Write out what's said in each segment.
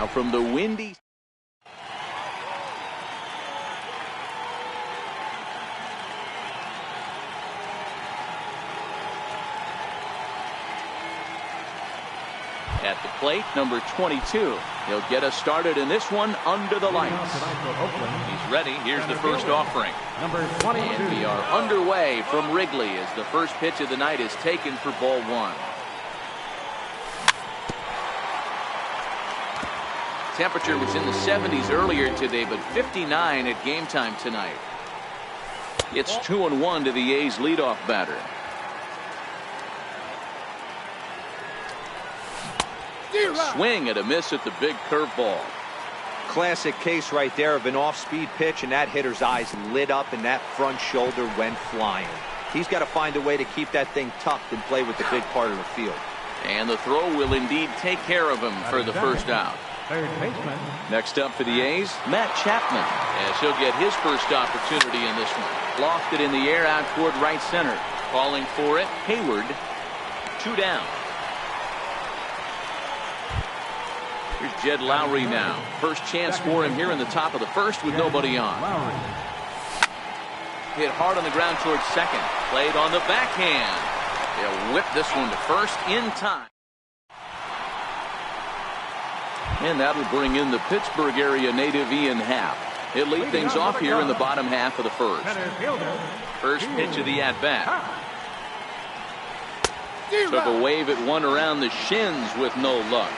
Now from the windy. At the plate, number 22. He'll get us started in this one under the lights. He's ready. Here's the first offering. Number 22. And we are underway from Wrigley as the first pitch of the night is taken for ball one. Temperature was in the 70s earlier today, but 59 at game time tonight. It's 2-1 to the A's leadoff batter. Swing and a miss at the big curveball. Classic case right there of an off-speed pitch, and that hitter's eyes lit up and that front shoulder went flying. He's got to find a way to keep that thing tucked and play with the big part of the field. And the throw will indeed take care of him for the first out. Third baseman. Next up for the A's, Matt Chapman, as he'll get his first opportunity in this one. Lofted in the air out toward right center. Calling for it, Hayward. 2 down. Here's Jed Lowry now. First chance for him here in the top of the first with nobody on. Hit hard on the ground towards second. Played on the backhand. They'll whip this one to first in time. And that'll bring in the Pittsburgh area native Ian Happ. He'll lead things off here in the bottom half of the first. First pitch of the at-bat. Took a wave at one around the shins with no luck.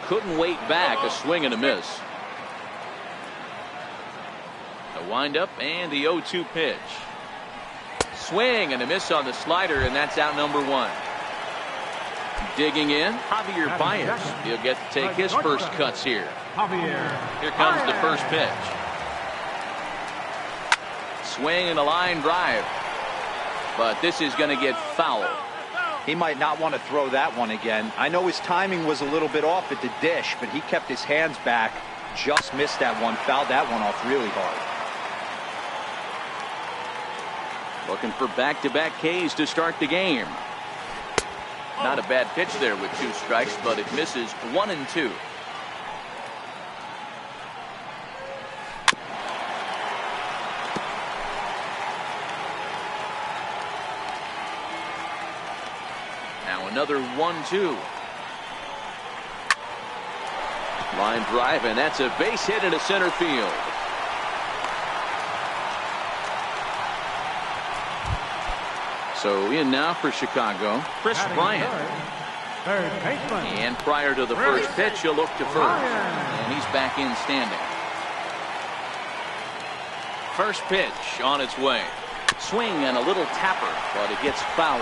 Couldn't wait back. A swing and a miss. A windup and the 0-2 pitch. Swing and a miss on the slider, and that's out number 1. Digging in, Javier Baez. He'll get to take his first cuts here. Here comes the first pitch. Swing and a line drive. But this is going to get foul. He might not want to throw that one again. I know his timing was a little bit off at the dish, but he kept his hands back. Just missed that one. Fouled that one off really hard. Looking for back-to-back Ks to start the game. Not a bad pitch there with 2 strikes, but it misses 1 and 2. Now another 1-2. Line drive, and that's a base hit into center field. So in now for Chicago, Chris Bryant. Third baseman. And prior to the first pitch, he'll look to first. And he's back in standing. First pitch on its way. Swing and a little tapper, but it gets foul.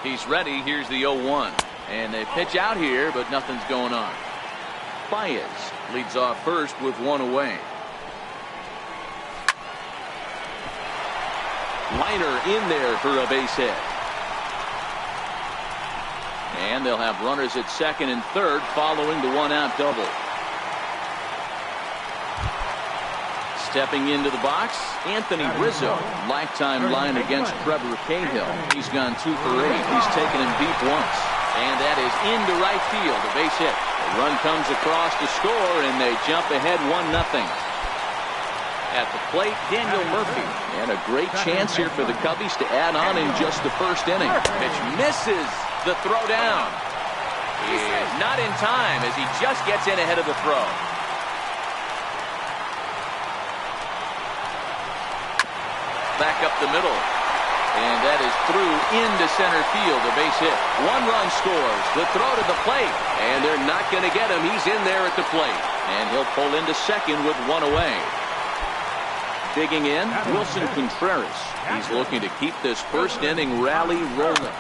He's ready. Here's the 0-1. And they pitch out here, but nothing's going on. Baez leads off first with 1 away. Liner in there for a base hit. And they'll have runners at second and third following the 1-out double. Stepping into the box, Anthony Rizzo. Lifetime line against Trevor Cahill. He's gone 2 for 8. He's taken him deep once. And that is into right field, a base hit. The run comes across to score, and they jump ahead 1-0. At the plate, Daniel Murphy. And a great chance here for the Cubbies to add on in just the first inning. Pitch misses the throw down. He is not in time as he just gets in ahead of the throw. Back up the middle. And that is through into center field, a base hit. 1 run scores. The throw to the plate. And they're not going to get him. He's in there at the plate. And he'll pull into second with 1 away. Digging in, Wilson Contreras. He's looking to keep this first inning rally rolling.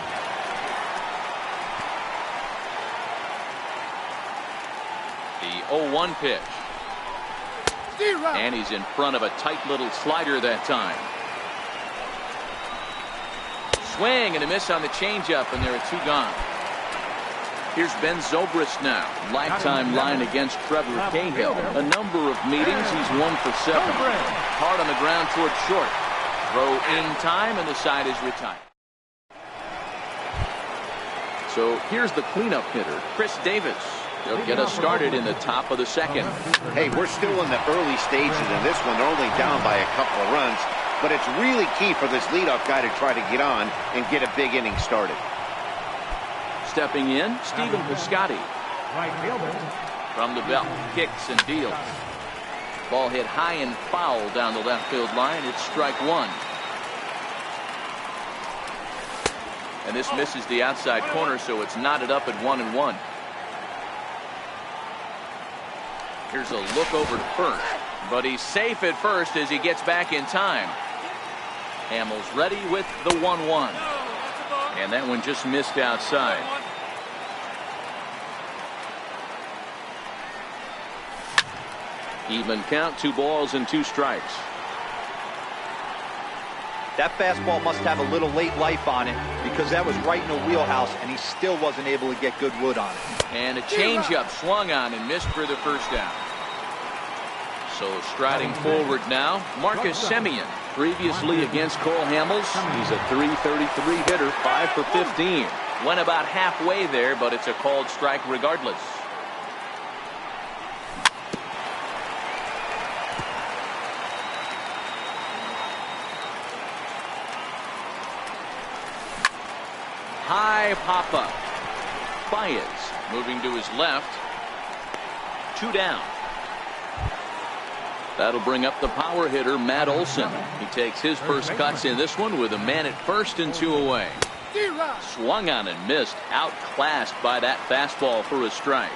The 0-1 pitch. And he's in front of a tight little slider that time. Swing and a miss on the changeup, and there are 2 gone. Here's Ben Zobrist now. Lifetime line against Trevor Cahill. A number of meetings. He's 1 for 7. Hard on the ground toward short. Throw in time, and the side is retired. So here's the cleanup hitter, Chris Davis. He'll get us started in the top of the second. Hey, we're still in the early stages of this one. They're only down by a couple of runs, but it's really key for this leadoff guy to try to get on and get a big inning started. Stepping in, Stephen Piscotty. Right fielder. From the belt, kicks and deals. Ball hit high and foul down the left field line. It's strike one. And this misses the outside corner, so it's knotted up at 1-1. Here's a look over to first, but he's safe at first as he gets back in time. Hamels ready with the 1-1. And that one just missed outside. Even count, 2 balls and 2 strikes. That fastball must have a little late life on it because that was right in the wheelhouse, and he still wasn't able to get good wood on it. And a changeup swung on and missed for the first down. So striding forward now, Marcus Semien. Previously against Cole Hamels, he's a .333 hitter, 5 for 15. Went about halfway there, but it's a called strike regardless. High pop-up. Baez moving to his left. 2 down. That'll bring up the power hitter, Matt Olson. He takes his first cuts in this one with a man at first and 2 away. Swung on and missed. Outclassed by that fastball for a strike.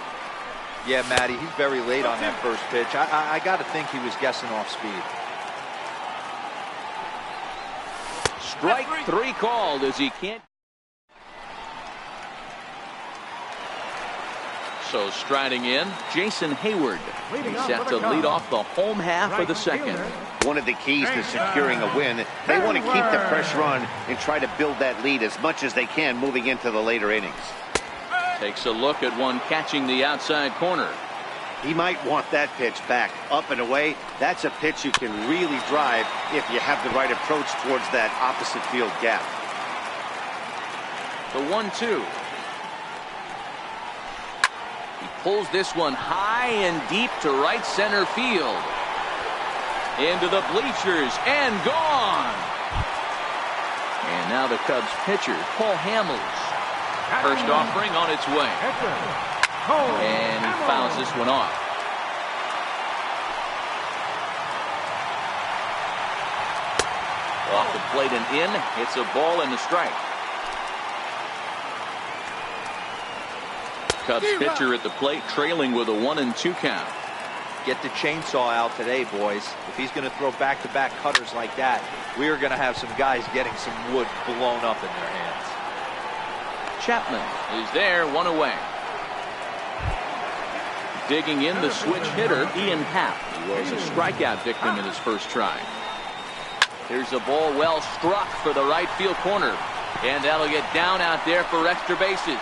Yeah, Matty, he's very late on that first pitch. I got to think he was guessing off speed. Strike 3 called as he can't. So striding in, Jason Hayward. He's set to lead off the home half of the second. One of the keys to securing a win, they want to keep the pressure on and try to build that lead as much as they can moving into the later innings. Takes a look at one catching the outside corner. He might want that pitch back, up and away. That's a pitch you can really drive if you have the right approach towards that opposite field gap. The 1-2. He pulls this one high and deep to right center field. Into the bleachers and gone. And now the Cubs pitcher, Cole Hamels. First offering on its way. And he fouls this one off. Off the plate and in. It's a ball and a strike. Cubs pitcher at the plate trailing with a 1-2 count. Get the chainsaw out today, boys. If he's going to throw back-to-back cutters like that, we are going to have some guys getting some wood blown up in their hands. Chapman is there, 1 away. Digging in the switch hitter, Ian Happ. He was a strikeout victim in his first try. Here's a ball well struck for the right field corner. And that'll get down out there for extra bases.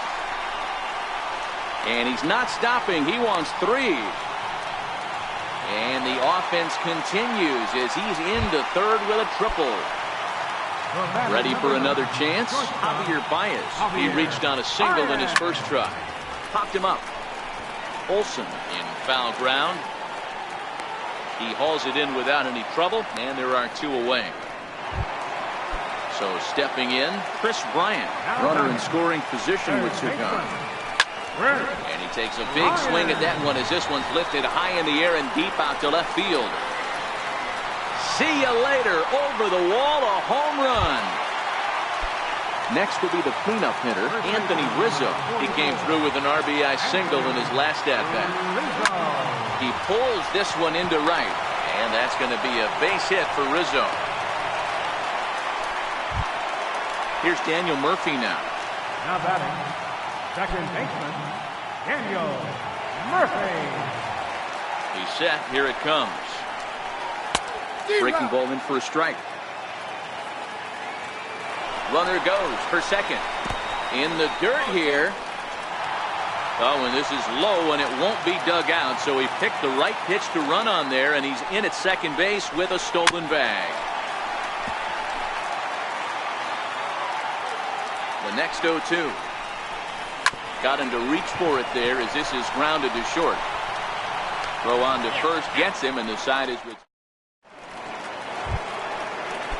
And he's not stopping. He wants 3. And the offense continues as he's into third with a triple. Ready for another chance? Javier Baez. He reached on a single in his first try. Popped him up. Olson in foul ground. He hauls it in without any trouble, and there are 2 away. So stepping in, Chris Bryant. Runner in scoring position with 2 gone. And he takes a big swing at that one as this one's lifted high in the air and deep out to left field. See you later. Over the wall, a home run. Next will be the cleanup hitter, Anthony Rizzo. He came through with an RBI single in his last at-bat. He pulls this one into right, and that's going to be a base hit for Rizzo. Here's Daniel Murphy now. Now batting, second baseman, Daniel Murphy. He's set. Here it comes. Breaking ball in for a strike. Runner goes for second. In the dirt here. Oh, and this is low, and it won't be dug out, so he picked the right pitch to run on there, and he's in at second base with a stolen bag. next 0-2. Got him to reach for it there as this is grounded to short. Throw on to first, gets him, and the side is with.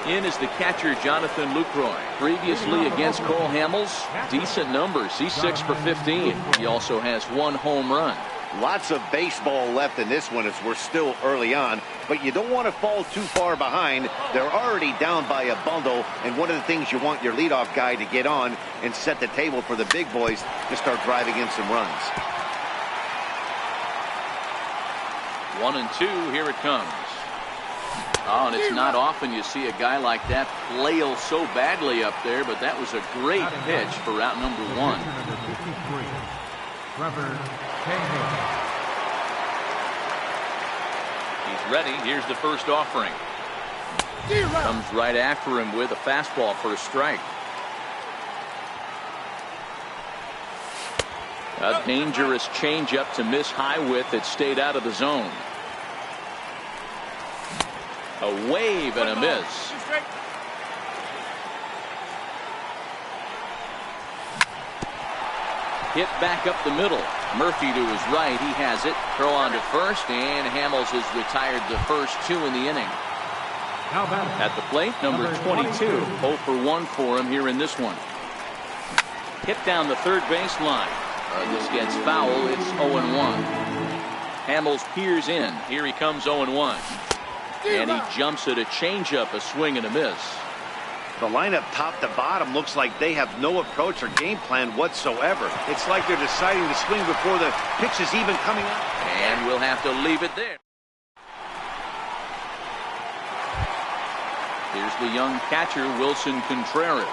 In is the catcher, Jonathan Lucroy. Previously against Cole Hamels, decent numbers. He's 6 for 15. He also has 1 home run. Lots of baseball left in this one as we're still early on, but you don't want to fall too far behind. They're already down by a bundle, and one of the things you want your leadoff guy to get on and set the table for the big boys to start driving in some runs. 1-2, here it comes. Oh, and it's not often you see a guy like that flail so badly up there, but that was a great pitch for route number 1. He's ready. Here's the first offering. Comes right after him with a fastball for a strike. A dangerous changeup to miss high with. It stayed out of the zone. A wave and a miss. Hit back up the middle. Murphy to his right. He has it. Throw on to first, and Hamels has retired the first 2 in the inning. At the plate, number 22. 0 for 1 for him here in this one. Hit down the third baseline. This gets foul. It's 0-1. Hamels peers in. Here he comes 0-1. And he jumps at a changeup, a swing and a miss. The lineup top to bottom looks like they have no approach or game plan whatsoever. It's like they're deciding to swing before the pitch is even coming out. And we'll have to leave it there. Here's the young catcher, Wilson Contreras,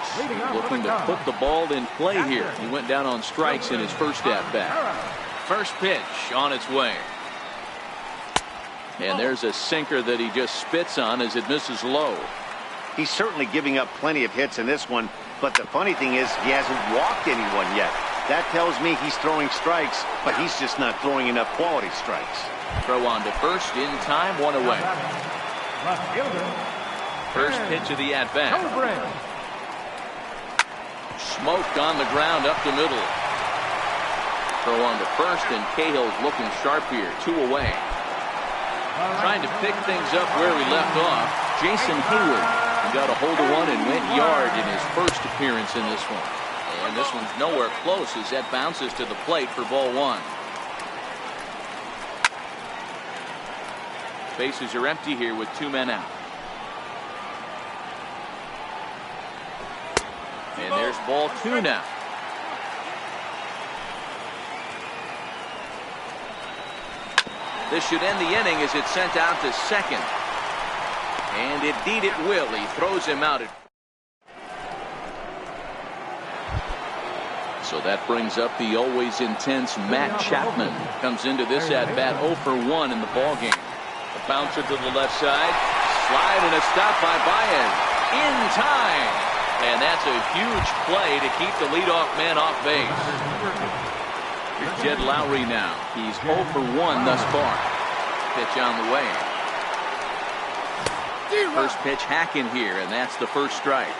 looking to put the ball in play here. He went down on strikes in his first at-bat. First pitch on its way. And there's a sinker that he just spits on as it misses low. He's certainly giving up plenty of hits in this one, but the funny thing is he hasn't walked anyone yet. That tells me he's throwing strikes, but he's just not throwing enough quality strikes. Throw on to first in time, 1 away. First pitch of the at-bat. Smoked on the ground up the middle. Throw on to first, and Cahill's looking sharp here, 2 away. Trying to pick things up where we left off. Jason Hayward got a hold of one and went yard in his first appearance in this one. And this one's nowhere close as that bounces to the plate for ball 1. Bases are empty here with 2 men out. And there's ball 2 now. This should end the inning as it's sent out to second. And indeed it will. He throws him out. So that brings up the always intense Matt Chapman. Comes into this at-bat 0 for 1 in the ballgame. A bouncer to the left side. Slide and a stop by Baez. In time. And that's a huge play to keep the leadoff man off base. Here's Jed Lowry now. He's 0 for 1 thus far. Pitch on the way. First pitch hacking here, and that's the first strike.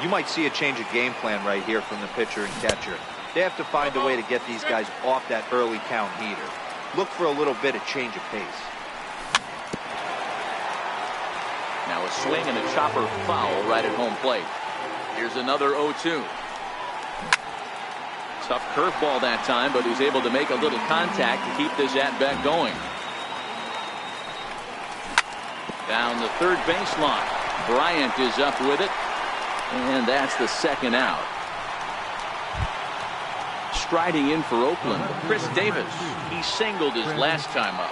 You might see a change of game plan right here from the pitcher and catcher. They have to find a way to get these guys off that early count heater. Look for a little bit of change of pace. Now a swing and a chopper foul right at home plate. Here's another 0-2. Tough curveball that time, but he's able to make a little contact to keep this at-bat going. Down the third baseline. Bryant is up with it. And that's the second out. Striding in for Oakland, Chris Davis. He singled his last time up.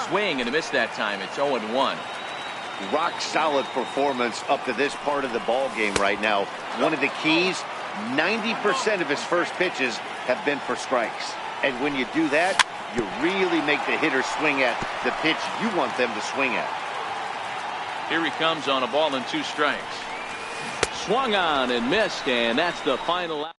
Swing and a miss that time. It's 0-1. Rock solid performance up to this part of the ball game right now. One of the keys, 90% of his first pitches have been for strikes. And when you do that, you really make the hitter swing at the pitch you want them to swing at. Here he comes on a ball and 2 strikes. Swung on and missed, and that's the final out.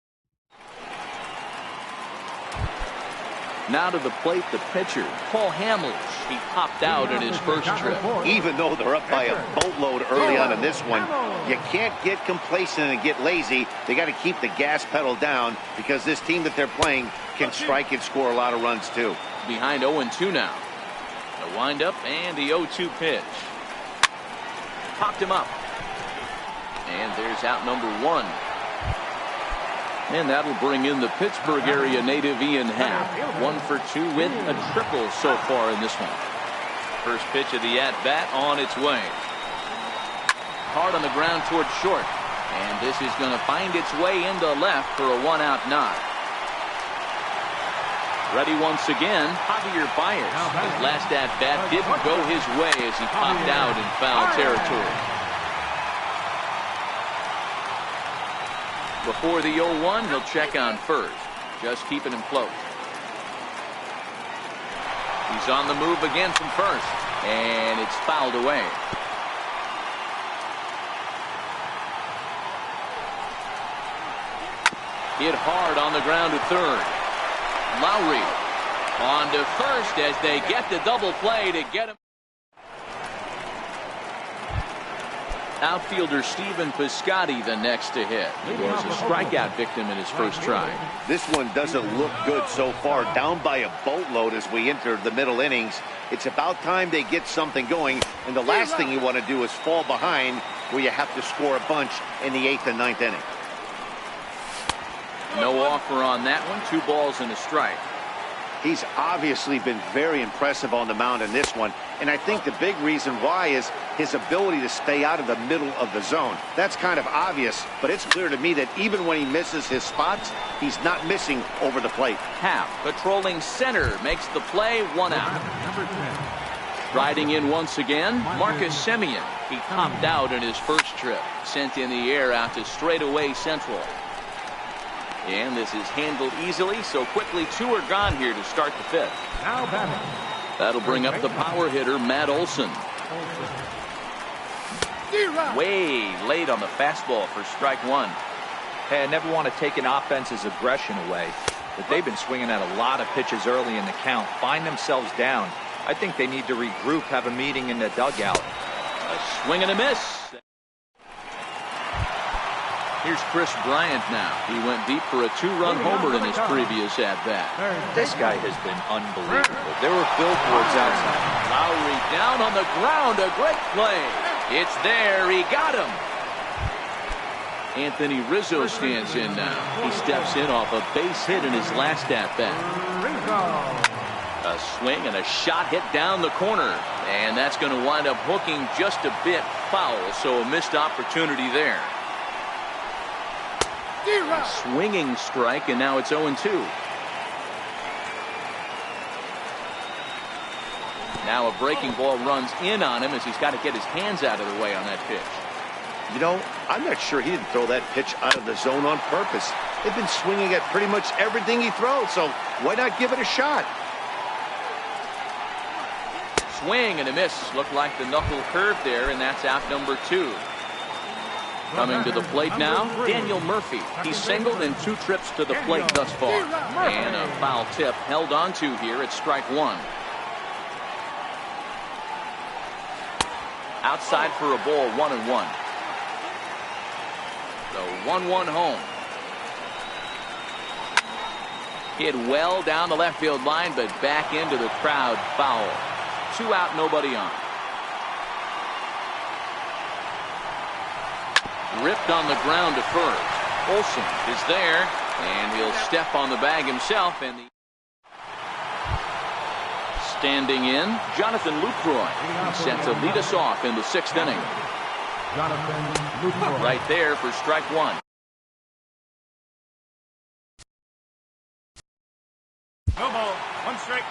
Now to the plate, the pitcher, Paul Hamels. He popped out in his first trip. Even though they're up by a boatload early on in this one, you can't get complacent and get lazy. They got to keep the gas pedal down because this team that they're playing can strike and score a lot of runs too. Behind 0-2 now. The windup and the 0-2 pitch. Popped him up. And there's out number 1. And that'll bring in the Pittsburgh area native Ian Happ. 1 for 2 with a triple so far in this one. First pitch of the at-bat on its way. Hard on the ground towards short. And this is going to find its way into left for a 1-out knock. Ready once again, Javier Baez. His last at-bat didn't go his way as he popped out in foul territory. Before the 0-1, he'll check on first, just keeping him close. He's on the move again from first, and it's fouled away. Hit hard on the ground to third. Lowry on to first as they get the double play to get him. Outfielder Stephen Piscotty the next to hit. He was a strikeout victim in his first try. This one doesn't look good so far. Down by a boatload as we enter the middle innings. It's about time they get something going. And the last thing you want to do is fall behind where you have to score a bunch in the 8th and 9th inning. No offer on that one. 2 balls and a strike. He's obviously been very impressive on the mound in this one. And I think the big reason why is his ability to stay out of the middle of the zone. That's kind of obvious, but it's clear to me that even when he misses his spots, he's not missing over the plate. Happ patrolling center makes the play, 1 out. Riding in once again, Marcus Semien. He popped out in his first trip. Sent in the air out to straightaway central. And this is handled easily, so quickly 2 are gone here to start the 5th. Now batting. That'll bring up the power hitter, Matt Olson. Way late on the fastball for strike 1. Hey, I never want to take an offense's aggression away, but they've been swinging at a lot of pitches early in the count, find themselves down. I think they need to regroup, have a meeting in the dugout. A swing and a miss. Here's Chris Bryant now. He went deep for a 2-run homer in his previous at-bat. This guy has been unbelievable. There were billboards outside. Lowry down on the ground. A great play. It's there. He got him. Anthony Rizzo stands in now. He steps in off a base hit in his last at-bat. A swing and a shot hit down the corner. And that's going to wind up hooking just a bit foul. So a missed opportunity there. A swinging strike, and now it's 0-2. Now a breaking ball runs in on him as he's got to get his hands out of the way on that pitch. You know, I'm not sure he didn't throw that pitch out of the zone on purpose. They've been swinging at pretty much everything he throws, so why not give it a shot? Swing and a miss. Looked like the knuckle curve there, and that's out number 2. Coming to the plate now, Daniel Murphy. He's singled in 2 trips to the plate thus far. And a foul tip held on to here at strike 1. Outside for a ball, 1-1. The 1-1 home. Hit well down the left field line, but back into the crowd, foul. 2 out, nobody on. Ripped on the ground to first. Olson is there, and he'll step on the bag himself. And standing in, Jonathan Lucroy. He's set to lead us off in the 6th inning. Right there for strike 1. No ball, 1 strike.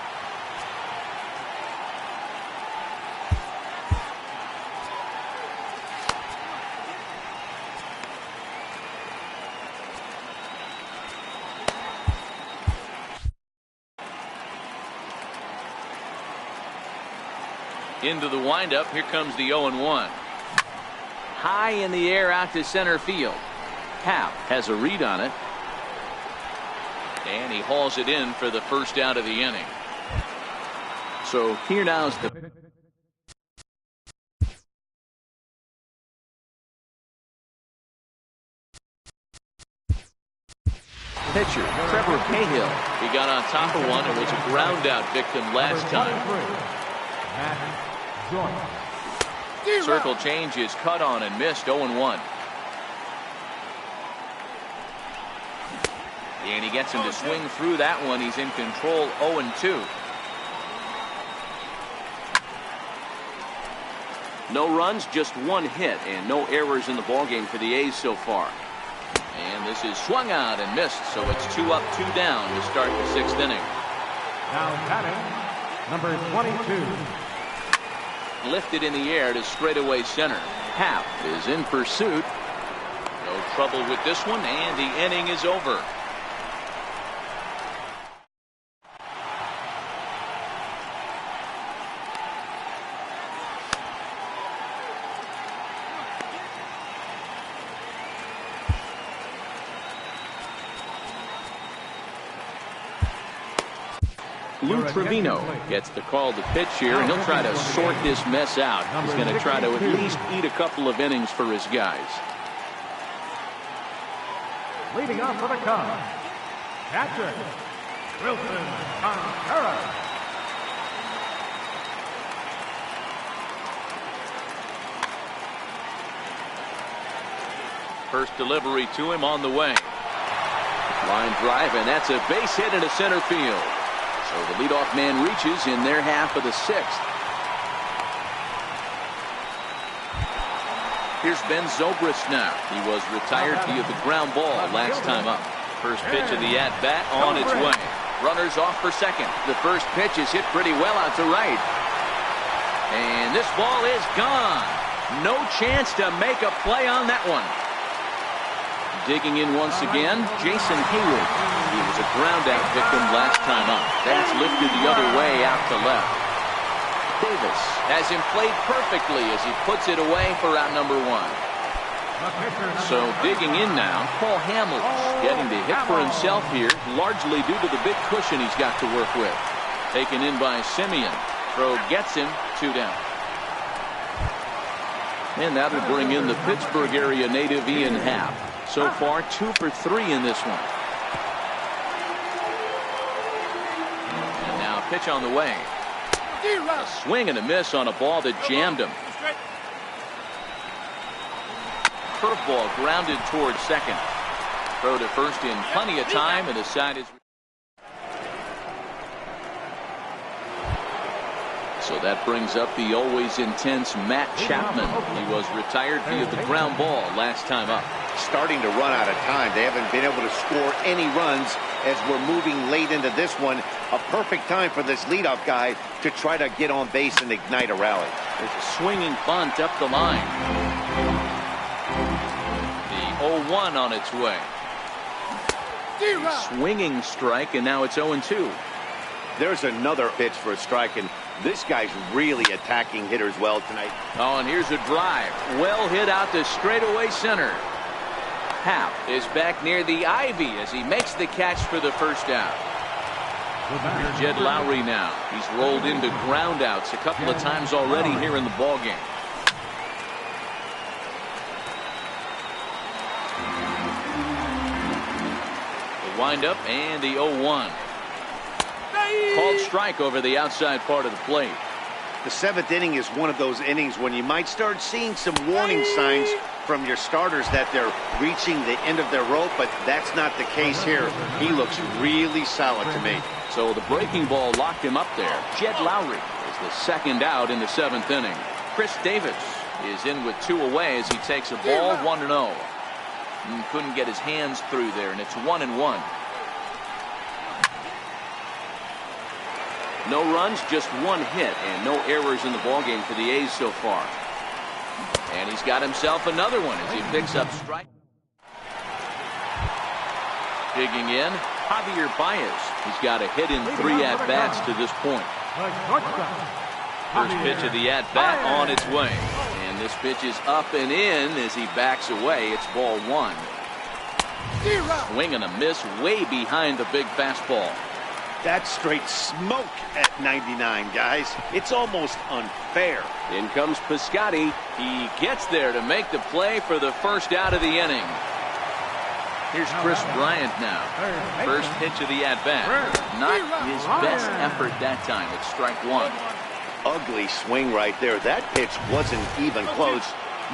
Into the windup. Here comes the 0-1. High in the air out to center field. Happ has a read on it. And he hauls it in for the first out of the inning. So here now is the pitcher, Trevor Cahill. He got on top of one and was a ground out victim last time. Circle change is cut on and missed. 0-1. And he gets him to swing through that one. He's in control. 0-2. No runs, just one hit, and no errors in the ballgame for the A's so far. And this is swung out and missed, so it's 2 up, 2 down to start the 6th inning. Now batting, number 22. Lifted in the air to straightaway center. Happ is in pursuit. No trouble with this one, and the inning is over. Lou Trevino gets the call to pitch here, and he'll try to sort this mess out. He's going to try to at least eat a couple of innings for his guys. Leading off for the Cubs, catcher, Wilson Contreras. First delivery to him on the way. Line drive, and that's a base hit into center field. So the leadoff man reaches in their half of the 6th. Here's Ben Zobrist now. He was retired via the ground ball last time up. First pitch of the at-bat on its way. Runners off for second. The first pitch is hit pretty well out to right. And this ball is gone. No chance to make a play on that one. Digging in once again, Jason Haywood. He was a ground-out victim last time up. That's lifted the other way out to left. Davis has him played perfectly as he puts it away for out number 1. So digging in now, Paul Hamels getting to hit for himself here, largely due to the big cushion he's got to work with. Taken in by Simeon. Throw gets him, 2 down. And that'll bring in the Pittsburgh area native Ian Happ. So far, 2 for 3 in this one. And now a pitch on the way. A swing and a miss on a ball that jammed him. Curveball grounded towards second. Throw to first in plenty of time, and the side is. So that brings up the always intense Matt Chapman. He was retired via the ground ball last time up. Starting to run out of time. They haven't been able to score any runs as we're moving late into this one. A perfect time for this leadoff guy to try to get on base and ignite a rally. There's a swinging bunt up the line. The 0-1 on its way. Swinging strike, and now it's 0-2. There's another pitch for a strike, and this guy's really attacking hitters well tonight. Oh, and here's a drive. Well hit out to straightaway center. Happ is back near the ivy as he makes the catch for the first out. Jed Lowry now. He's rolled into groundouts a couple of times already here in the ballgame. The windup and the 0-1. Called strike over the outside part of the plate. The 7th inning is one of those innings when you might start seeing some warning signs from your starters that they're reaching the end of their rope, but that's not the case here. He looks really solid to me. So the breaking ball locked him up there. Jed Lowry is the second out in the 7th inning. Chris Davis is in with 2 away as he takes a ball 1-0. Couldn't get his hands through there, and it's 1-1. No runs, just 1 hit, and no errors in the ballgame for the A's so far. And he's got himself another one as he picks up strike. Digging in, Javier Baez. He's got a hit in 3 at-bats to this point. First pitch of the at-bat on its way. And this pitch is up and in as he backs away. It's ball 1. Swing and a miss way behind the big fastball. That's straight smoke at 99, guys. It's almost unfair. In comes Piscotty. He gets there to make the play for the first out of the inning. Here's Chris Bryant now. First pitch of the at-bat. Not his best effort that time. It's strike one. Ugly swing right there. That pitch wasn't even close.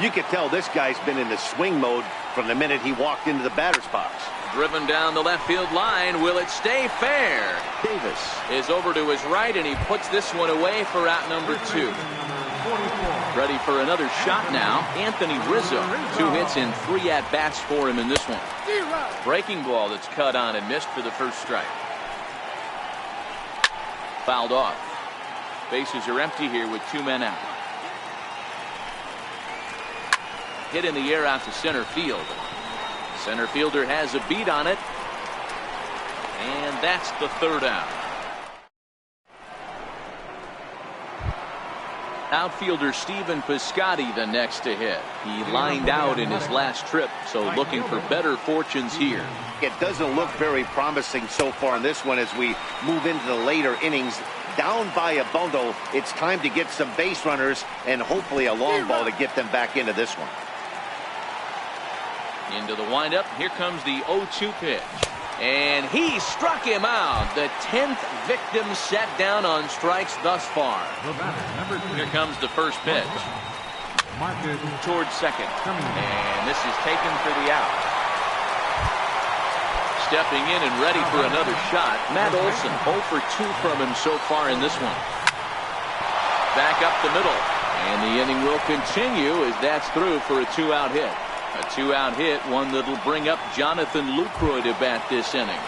You could tell this guy's been in the swing mode from the minute he walked into the batter's box. Driven down the left field line. Will it stay fair? Davis is over to his right, and he puts this one away for out number 2. Ready for another shot now. Anthony Rizzo. 2 hits and 3 at-bats for him in this one. Breaking ball that's cut on and missed for the first strike. Fouled off. Bases are empty here with 2 men out. Hit in the air out to center field. Center fielder has a beat on it. And that's the third out. Outfielder Stephen Piscotty the next to hit. He lined out in his last trip, so looking for better fortunes here. It doesn't look very promising so far in this one as we move into the later innings. Down by a bundle, it's time to get some base runners and hopefully a long ball to get them back into this one. Into the windup. Here comes the 0-2 pitch. And he struck him out. The 10th victim set down on strikes thus far. Here comes the first pitch. Towards second. And this is taken for the out. Stepping in and ready for another shot, Matt Olson. 0 for 2 from him so far in this one. Back up the middle. And the inning will continue as that's through for a 2-out hit. A 2-out hit, one that'll bring up Jonathan Lucroy to bat this inning.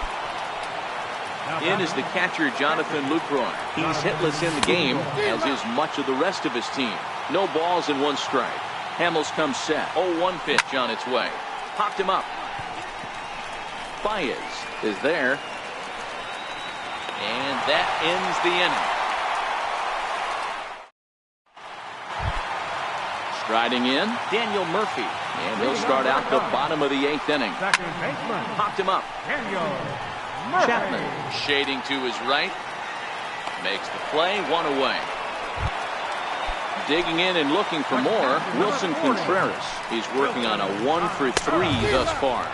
In is the catcher, Jonathan Lucroy. He's hitless in the game, as is much of the rest of his team. No balls and 1 strike. Hamels comes set. 0-1 pitch on its way. Popped him up. Baez is there. And that ends the inning. Striding in, Daniel Murphy. And he'll start out the bottom of the 8th inning. Popped him up. Chapman shading to his right. Makes the play, 1 away. Digging in and looking for more, Wilson Contreras. He's working on a 1 for 3 thus far.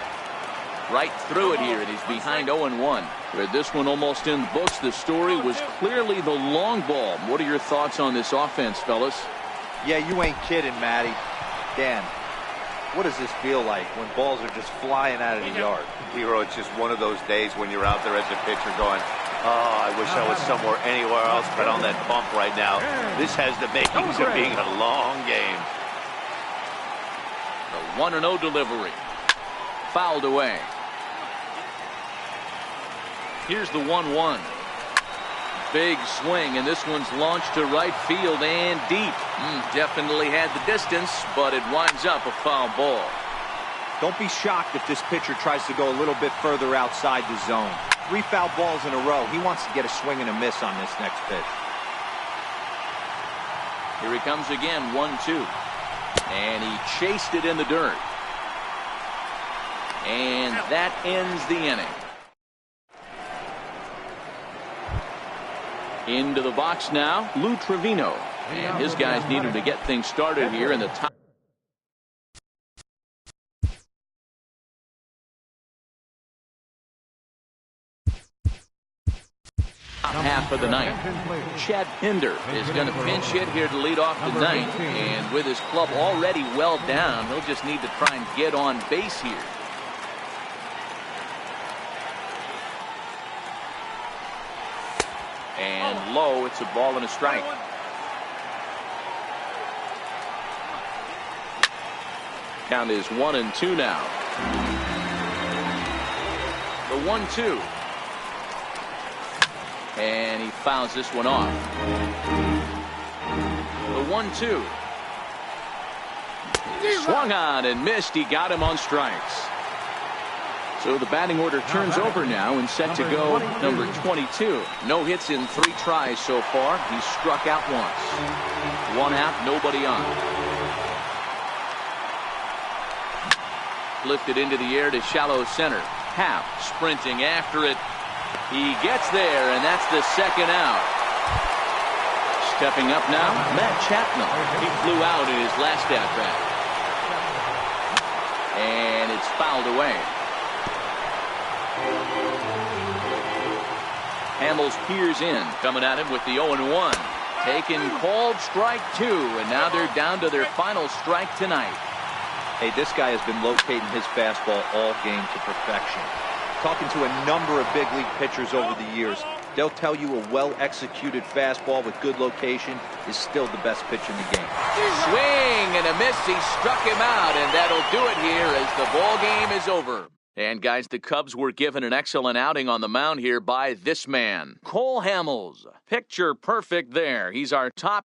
Right through it here, and he's behind 0-1. With this one almost in the books, the story was clearly the long ball. What are your thoughts on this offense, fellas? Yeah, you ain't kidding, Matty. Dan, what does this feel like when balls are just flying out of the yard? Hero, it's just one of those days when you're out there as a pitcher going, oh, I wish I was somewhere anywhere else but on that bump right now. This has the makings of being a long game. The 1-0 delivery. Fouled away. Here's the 1-1. Big swing, and this one's launched to right field and deep. Definitely had the distance, but it winds up a foul ball. Don't be shocked if this pitcher tries to go a little bit further outside the zone. 3 foul balls in a row. He wants to get a swing and a miss on this next pitch. Here he comes again, 1-2. And he chased it in the dirt. And that ends the inning. Into the box now, Lou Trevino. And his guys need him to get things started here in the top half of the ninth. Chad Pinder is going to pinch hit here to lead off the ninth. And with his club already well down, he'll just need to try and get on base here. And low, it's a ball and a strike. Count is 1-2 now. The 1-2. And he fouls this one off. The 1-2. Swung on and missed. He got him on strikes. So the batting order turns over now and set to go number 22. No hits in 3 tries so far. He's struck out once. 1 out, nobody on. Lifted into the air to shallow center. Happ sprinting after it. He gets there, and that's the second out. Stepping up now, Matt Chapman. He flew out in his last at-bat. And it's fouled away. Hamels peers in, coming at him with the 0-1. Taken, called strike 2, and now they're down to their final strike tonight. Hey, this guy has been locating his fastball all game to perfection. Talking to a number of big league pitchers over the years, they'll tell you a well-executed fastball with good location is still the best pitch in the game. Swing and a miss. He struck him out, and that'll do it here as the ball game is over. And guys, the Cubs were given an excellent outing on the mound here by this man, Cole Hamels. Picture perfect there. He's our top